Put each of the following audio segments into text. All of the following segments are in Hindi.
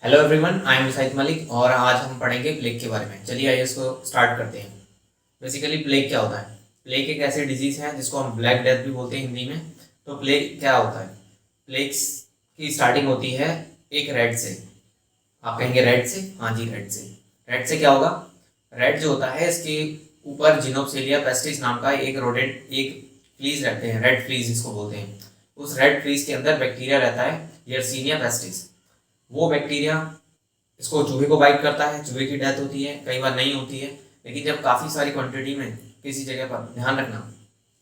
Hello everyone, I am Saeed Malik और आज हम पढ़ेंगे प्लेग के बारे में। चलिए आइए इसको स्टार्ट करते हैं। बेसिकली प्लेग क्या होता है? प्लेग एक ऐसी डिजीज़ है जिसको हम ब्लैक डेथ भी बोलते हैं हिंदी में। तो प्लेग क्या होता है? प्लेग्स की स्टार्टिंग होती है एक रेड से। आप कहेंगे रेड से? हाँ जी, रेड से। रेड से क्या होगा? रेड जो होता है इसके ऊपर जिनोप्सिलिया पेस्टिस नाम का एक रोडेंट, एक फ्लीज रहते हैं, रेड फ्लीज इसको बोलते हैं। उस रेड फ्लीज के अंदर बैक्टीरिया रहता है यर्सीनिया पेस्टिस। वो बैक्टीरिया इसको चूहे को बाइट करता है, चूहे की डेथ होती है, कई बार नहीं होती है। लेकिन जब काफ़ी सारी क्वांटिटी में किसी जगह पर, ध्यान रखना,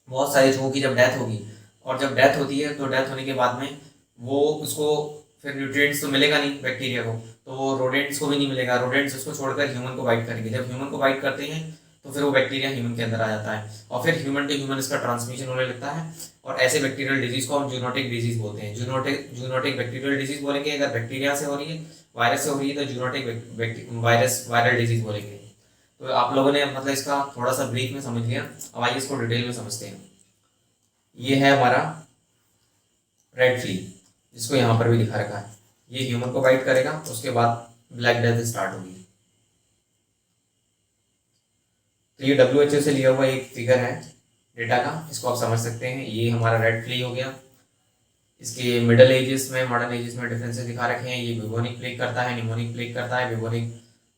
बहुत सारे चूहों की जब डेथ होगी, और जब डेथ होती है तो डेथ होने के बाद में वो उसको फिर न्यूट्रिएंट्स तो मिलेगा नहीं बैक्टीरिया को, तो वो रोडेंट्स को भी नहीं मिलेगा। रोडेंट्स उसको छोड़कर ह्यूमन को बाइट करेंगे। जब ह्यूमन को बाइट करते हैं तो फिर वो बैक्टीरिया ह्यूमन के अंदर आ जाता है और फिर ह्यूमन टू ह्यूमन इसका ट्रांसमिशन होने लगता है। और ऐसे बैक्टीरियल डिजीज को हम जूनोटिक डिजीज बोलते हैं। जूनोटिक बैक्टीरियल डिजीज बोलेंगे अगर बैक्टीरिया से हो रही है, वायरस से हो रही है, तो जूनोटिक वायरस वायरल डिजीज बोलेंगे। तो आप लोगों ने मतलब इसका थोड़ा सा ब्रीफ में समझ लिया। अब आइए इसको डिटेल में समझते हैं। ये है हमारा रेड फ्ली, जिसको यहाँ पर भी दिखा रखा है। ये ह्यूमन को बाइट करेगा, उसके बाद ब्लैक डेथ स्टार्ट होगी। तो ये WHO से लिया हुआ एक फिगर है डेटा का, इसको आप समझ सकते हैं। ये हमारा रेड फ्ली हो गया। इसके मिडल एजेस में, मॉडर्न एजेस में डिफरेंसेस दिखा रखे हैं। ये बिबोनिक प्लेग करता है, निमोनिक प्लेग करता है। बिबोनिक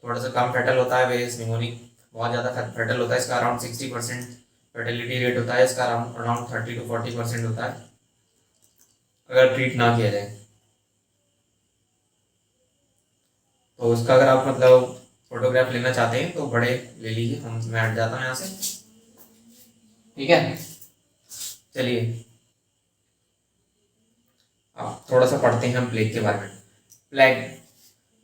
थोड़ा सा कम फैटल होता है, वेरियस निमोनिक बहुत ज़्यादा फैटल होता है। इसका अराउंड 60% फर्टिलिटी रेट होता है। इसका अराउंड 30 to 40% होता है अगर ट्रीट ना किया जाए। तो उसका अगर आप मतलब फोटोग्राफ लेना चाहते हैं तो बड़े ले लीजिए, मैं हट जाता हूँ यहाँ से, ठीक है। चलिए अब थोड़ा सा पढ़ते हैं हम प्लेग के बारे में। प्लेग,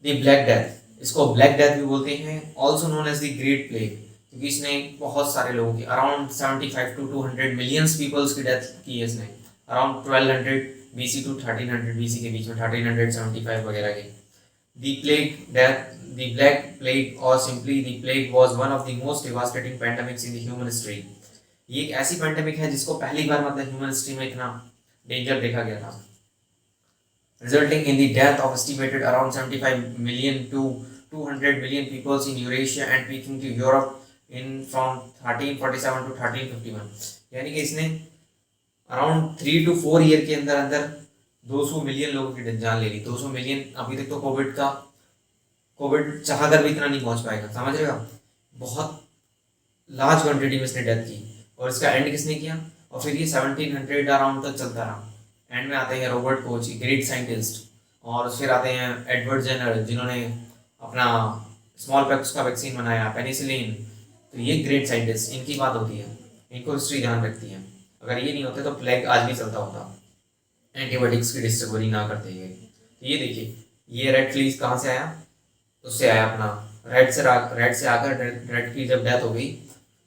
द ब्लैक डेथ, इसको ब्लैक डेथ भी बोलते हैं, also known as the great plague, क्योंकि इसने बहुत सारे लोगों की, अराउंड 75 to 200 मिलियंस पीपल्स की डेथ की है इसने। अराउंड 1200 BC to 1300 BC के बीच में, 1375 वगैरह के। The plague death, the Black Plague, or simply the plague, was one of the most devastating pandemics in the human history. ये एक ऐसी पैंडेमिक है जिसको पहली बार मतलब ह्यूमन हिस्ट्री में इतना डेंजर देखा गया था, resulting in the death of estimated around 75 million to 200 million peoples in Eurasia and peaking to Europe in from 1347 to 1351। यानी कि इसने अराउंड 3 to 4 ईयर के अंदर अंदर 200 मिलियन लोगों की जान ले ली। 200 मिलियन, अभी तक तो कोविड चाहकर भी इतना नहीं पहुंच पाएगा, समझ रहे हो आप? बहुत लार्ज क्वांटिटी में इसने डेथ की। और इसका एंड किसने किया? और फिर ये 1700 अराउंड तक चलता रहा। एंड में आते हैं रॉबर्ट कोच, ग्रेट साइंटिस्ट, और फिर आते हैं एडवर्ड जेनर, जिन्होंने अपना स्मॉल पॉक्स का वैक्सीन बनाया, पेनिसिलिन। तो ये ग्रेट साइंटिस्ट, इनकी बात होती है, इनको हिस्ट्री ध्यान रखती है। अगर ये नहीं होते तो प्लेग आज भी चलता होता, एंटीबायोटिक्स की डिस्कवरी ना करते हुए। तो ये देखिए, ये रेड फ्लीज कहाँ से आया? उससे आया अपना रेड से आकर रेड की जब डेथ हो गई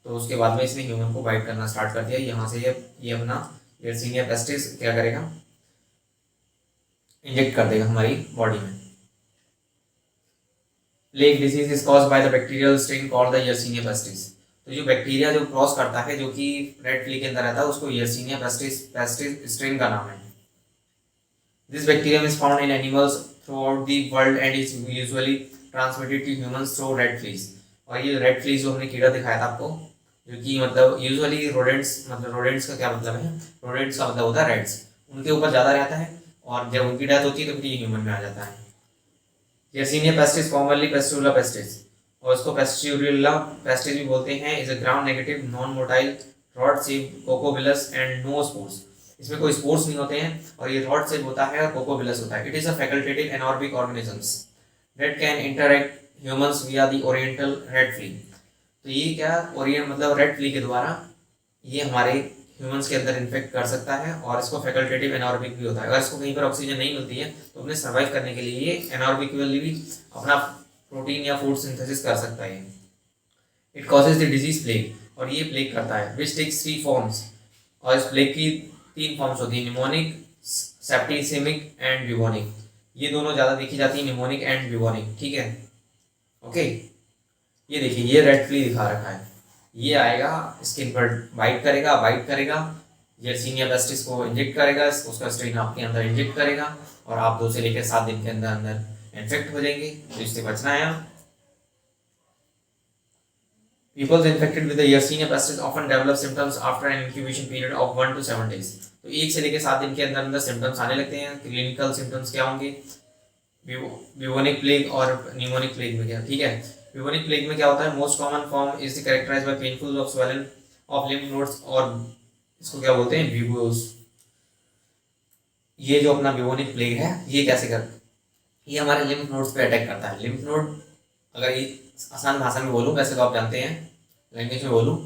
तो उसके बाद में इसने ह्यूमन को बाइट करना स्टार्ट कर दिया। यहाँ से ये अपना यर्सीनिया पेस्टिस क्या करेगा? इंजेक्ट कर देगा हमारी बॉडी में। Plague disease is caused by the bacterial strain called the Yersinia pestis. तो जो बैक्टीरिया जो क्रॉस करता है, जो कि रेड फ्ली के अंदर रहता है, उसको यर्सीनिया पेस्टिस स्ट्रेन का नाम है। This bacterium is found in animals throughout the world and is usually transmitted to humans through red fleas। और ये रेड फ्लीज जो हमने कीड़ा दिखाया था आपको, जो कि मतलब यूजुअली रोडेंट्स, मतलब रोडेंट्स का क्या मतलब है? रोडेंट्स का मतलब होता है रेड्स, उनके ऊपर ज़्यादा रहता है, और जब उनकी डेथ होती है तो फिर ये ह्यूमन में आ जाता है। Yersinia pestis, commonly Pasteurella pestis, और इसको पेस्टुला पेस्टिस भी बोलते हैं, is a gram negative non motile rod shape coccobacillus and no spores. इसमें कोई स्पोर्स नहीं होते हैं, और ये रॉड शेप होता है और कोकोबिलस होता है। It is a facultative anaerobic organisms that can interact humans via the oriental rat flea. तो ये क्या, ओरिएंट मतलब रेड फ्ली के द्वारा ये हमारे ह्यूमंस के अंदर इन्फेक्ट कर सकता है, और इसको फैकल्टेटिव एनारोबिक भी होता है। अगर इसको कहीं पर ऑक्सीजन नहीं मिलती है तो अपने सर्वाइव करने के लिए ये एनारोबिकली भी अपना प्रोटीन या फूड सिंथेसिस कर सकता है। It causes the disease plague, और ये प्लेग करता है, विच टेक्स 3 फॉर्म्स। और इस प्लेग की 3 फॉर्म्स होती है, निमोनिक, सेप्टिसेमिक एंड ब्यूबोनिक। ये दोनों ज़्यादा देखी जाती है, निमोनिक एंड ब्यूबोनिक, ठीक है। ओके, ये देखिए, ये रेड फ्ली दिखा रखा है। ये आएगा, स्किन पर बाइट करेगा, यर्सीनिया पेस्टिस को इंजेक्ट करेगा, उसका स्ट्रेन आपके अंदर इंजेक्ट करेगा, और आप 2 से लेकर 7 दिन के अंदर अंदर इन्फेक्ट हो जाएंगे, तो इससे बचना है। People infected with the Yersinia pestis often develop symptoms after an incubation period of 1 to 7 days. तो 1 से लेकर 7 दिन के अंदर अंदर सिम्टम्स आने लगते हैं। क्लिनिकल सिम्टम्स क्या होंगे? ब्यूबोनिक प्लेग और न्यूमोनिक प्लेग में क्या, ठीक है। ब्यूबोनिक प्लेग में क्या होता है? Most common form is characterised by painful of swollen of lymph nodes, और इसको क्या बोलते हैं? ब्यूबोस। ये जो अपना ब्यूबोनिक प्लेग है, ये कैसे कर, ये हमारे लिम्फ नोड्स पे अटैक करता है। लिम्फ नोड, अगर ये आसान भाषा में बोलूँ, वैसे तो आप जानते हैं, लैंग्वेज में बोलूँ,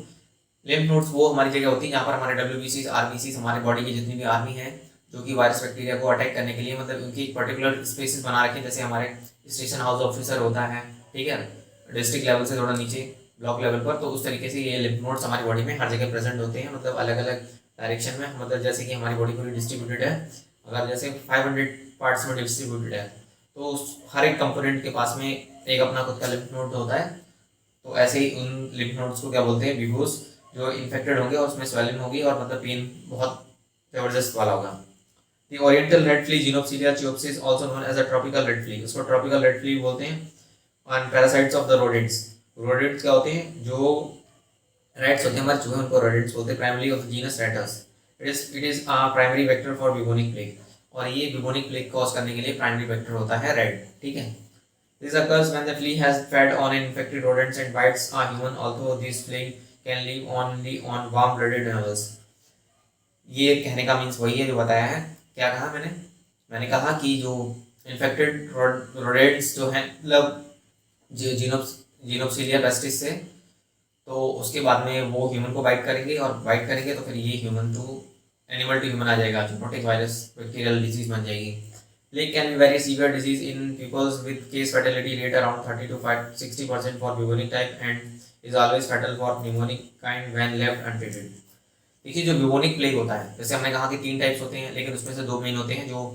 लिम्फ नोड्स वो हमारी जगह होती है जहाँ पर हमारे डब्ल्यूबीसीज, आरबीसीज, हमारे बॉडी की जितनी भी आर्मी है जो कि वायरस बैक्टीरिया को अटैक करने के लिए, मतलब उनकी एक पर्टिकुलर स्पेसिस बना रखे हैं। जैसे हमारे स्टेशन हाउस ऑफिसर होता है, ठीक है, डिस्ट्रिक्ट लेवल से थोड़ा नीचे ब्लॉक लेवल पर, तो उस तरीके से ये लिम्फ नोड्स हमारी बॉडी में हर जगह प्रेजेंट होते हैं, मतलब अलग अलग डायरेक्शन में। मतलब जैसे कि हमारी बॉडी पूरी डिस्ट्रीब्यूटेड है, अगर जैसे 500 पार्ट्स में डिस्ट्रीब्यूटेड है, तो हर एक कंपोनेंट के पास में एक अपना खुद का लिम्फ नोड होता है। तो ऐसे ही उन लिम्फ नोड्स को क्या बोलते हैं? ब्यूबोस, जो इन्फेक्टेड होंगे और उसमें स्वेलिंग होगी और मतलब पेन बहुत जबरदस्त वाला होगा। The oriental rat flea Xenopsylla cheopis also known as a tropical rat flea, उसको ट्रॉपिकल रेड फ्ली बोलते हैं। और parasites of the rodents, rodents क्या होते हैं? जो रैट्स होते हैं हमारे चूहे, उनको रोडेंट्स बोलते हैं। Primary of the genus Rattus, it is a primary vector for bubonic plague, और ये ब्यूबोनिक प्लेग कॉज करने के लिए प्राइमरी वेक्टर होता है रेड, ठीक है। This occurs when the flea has fed on an infected rodents and bites a human, although this plague can live only on warm-blooded animals. ये कहने का मीन्स वही है जो बताया है। क्या कहा मैंने कहा कि जो इन्फेक्टेड रोडेंट्स जो हैं, मतलब जीनोप्सिलिया पेस्टिस से, तो उसके बाद में वो ह्यूमन को बाइट करेंगे, और बाइट करेंगे तो फिर ये human to animal to human आ जाएगा, जूनोटिक वायरस बैक्टीरियल डिजीज बन जाएगी। Plague can be very severe disease in people with case fatality rate around 30 to 60% for bubonic type and is always fatal for pneumonic kind when left untreated. देखिए, जो ब्यूबोनिक प्लेग होता है, जैसे हमने कहा कि 3 टाइप्स होते हैं, लेकिन उसमें से 2 मेन होते हैं जो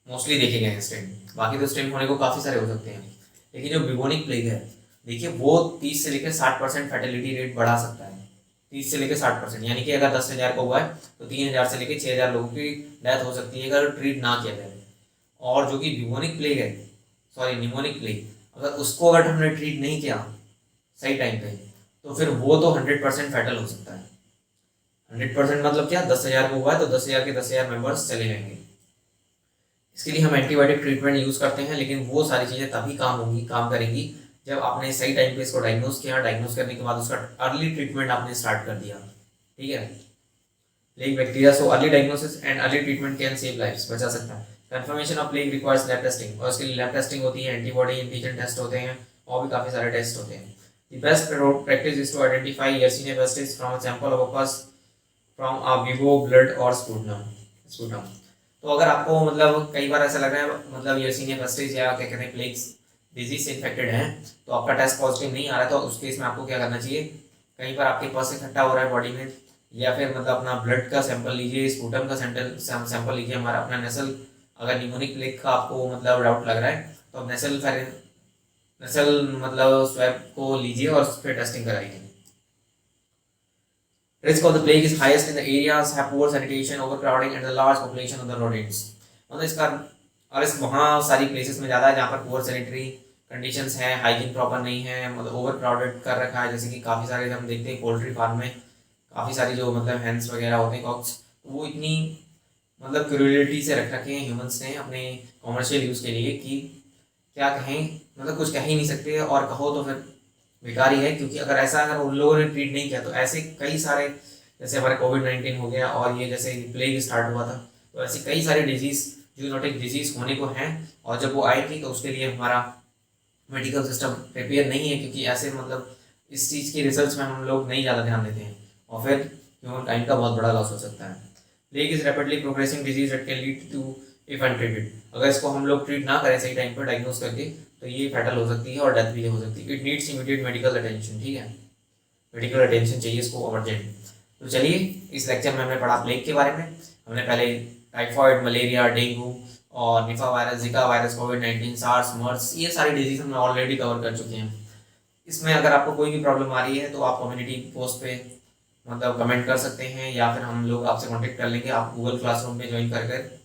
मोस्टली देखे गए हैं स्ट्रेन। बाकी तो स्ट्रेन होने को काफ़ी सारे हो सकते हैं, लेकिन जो ब्यूबोनिक प्लेग है, देखिए वो 30 से लेकर 60% फर्टिलिटी रेट बढ़ा सकता है। 30 से लेकर 60%, यानी कि अगर 10,000 को हुआ है तो 3,000 से लेकर 6,000 लोगों की डेथ हो सकती है अगर ट्रीट ना किया जाए। और जो कि न्यूमोनिक प्लेग है, सॉरी न्यूमोनिक प्लेग, अगर उसको अगर हमने ट्रीट नहीं किया सही टाइम पे, तो फिर वो तो 100% फैटल हो सकता है। 100% मतलब क्या? 10,000 को हुआ है तो 10,000 के 10,000 मेंबर्स चले जाएंगे। इसके लिए हम एंटीबायोटिक ट्रीटमेंट यूज़ करते हैं, लेकिन वो सारी चीज़ें तभी काम करेंगी जब आपने सही टाइम पे इसको डायग्नोज किया। डायग्नोज करने के बाद उसका अर्ली ट्रीटमेंट आपने स्टार्ट कर दिया, ठीक है। Plague bacteria, so early diagnosis and early treatment can save lifes, बचा सकता है। Confirmation of plague requires lab testing, और इसके लिए लैब टेस्टिंग होती है, एंटीबॉडी एंटीजन टेस्ट होते हैं, और भी काफ़ी सारे टेस्ट होते हैं। The best practice is to identify Yersinia pestis from a sample of a pus from a vivo blood और स्पूटम। तो अगर आपको मतलब कई बार ऐसा लग रहा है मतलब Yersinia pestis या क्या कहते हैं प्लेग्स डिजीज से इन्फेक्टेड हैं, तो आपका टेस्ट पॉजिटिव नहीं आ रहा है, तो उस केस में आपको क्या करना चाहिए? कई बार आपके पस इकट्ठा हो रहा है बॉडी में, या फिर मतलब अपना ब्लड का सैंपल लीजिए, स्पूटम का सैंपल लीजिए, हमारा अपना नेसल, अगर न्यूमोनिक प्लेग का आपको मतलब डाउट लग रहा है तो आप नेसल मतलब स्वैब को लीजिए और उस पर टेस्टिंग कराइए। Risk of the plague is highest in the areas have poor sanitation, overcrowding and the large population of the rodents. मतलब इसका रिस्क वहाँ सारी प्लेसेस में ज़्यादा है जहाँ पर पोअर सैनिटरी कंडीशंस हैं, हाइजीन प्रॉपर नहीं है, मतलब ओवर क्राउडेड कर रखा है। जैसे कि काफ़ी सारे हम देखते हैं पोल्ट्री फार्म में काफ़ी सारी जो मतलब हैंस वगैरह होते हैं, कॉक्स, वो इतनी मतलब क्रूरलिटी से रख रखे हैं ह्यूमंस ने अपने कॉमर्शियल यूज़ के लिए कि क्या कहें, मतलब कुछ कह ही नहीं सकते, और कहो तो फिर बेकार ही है। क्योंकि अगर उन लोगों ने ट्रीट नहीं किया तो ऐसे कई सारे, जैसे हमारे कोविड-19 हो गया और ये जैसे प्लेग स्टार्ट हुआ था, तो ऐसी कई सारी डिजीज़ जूनोटिक डिजीज़ होने को हैं, और जब वो आएगी तो उसके लिए हमारा मेडिकल सिस्टम प्रिपेयर नहीं है, क्योंकि ऐसे मतलब इस चीज़ की रिसर्च में हम लोग नहीं ज़्यादा ध्यान देते हैं, और फिर ह्यूमन काइंड का बहुत बड़ा लॉस हो सकता है। Plague is rapidly progressing disease that can lead to if untreated. अगर इसको हम लोग ट्रीट ना करें सही टाइम पर डायग्नोज करके, तो ये फैटल हो सकती है और डेथ भी हो सकती है। It needs immediate medical attention, ठीक है, मेडिकल अटेंशन चाहिए इसको अर्जेंट। तो चलिए, इस लेक्चर में हमने पढ़ा प्लेग के बारे में। हमने पहले टाइफॉइड, मलेरिया, डेंगू और निफा वायरस, जिका वायरस, कोविड-19, सार्स, मर्स, ये सारी डिजीज हमने ऑलरेडी कवर कर चुके हैं। इसमें अगर आपको कोई भी प्रॉब्लम आ रही है तो आप कम्युनिटी पोस्ट पे मतलब कमेंट कर सकते हैं, या फिर हम लोग आपसे कांटेक्ट कर लेंगे। आप गूगल क्लासरूम में ज्वाइन कर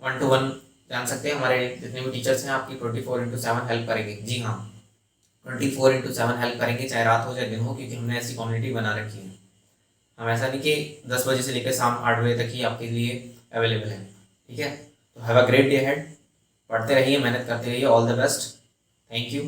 1-to-1 जान सकते हैं हमारे जितने भी टीचर्स हैं आपकी 24/7 हेल्प करेंगे। जी हाँ, 24/7 हेल्प करेंगे, चाहे रात हो चाहे दिन हो, क्योंकि हमने ऐसी कम्युनिटी बना रखी है। हम ऐसा नहीं कि 10 बजे से लेकर शाम 8 बजे तक ही आपके लिए अवेलेबल है। ठीक है, तो have a great day head, पढ़ते रहिए, मेहनत करते रहिए, all the best, thank you.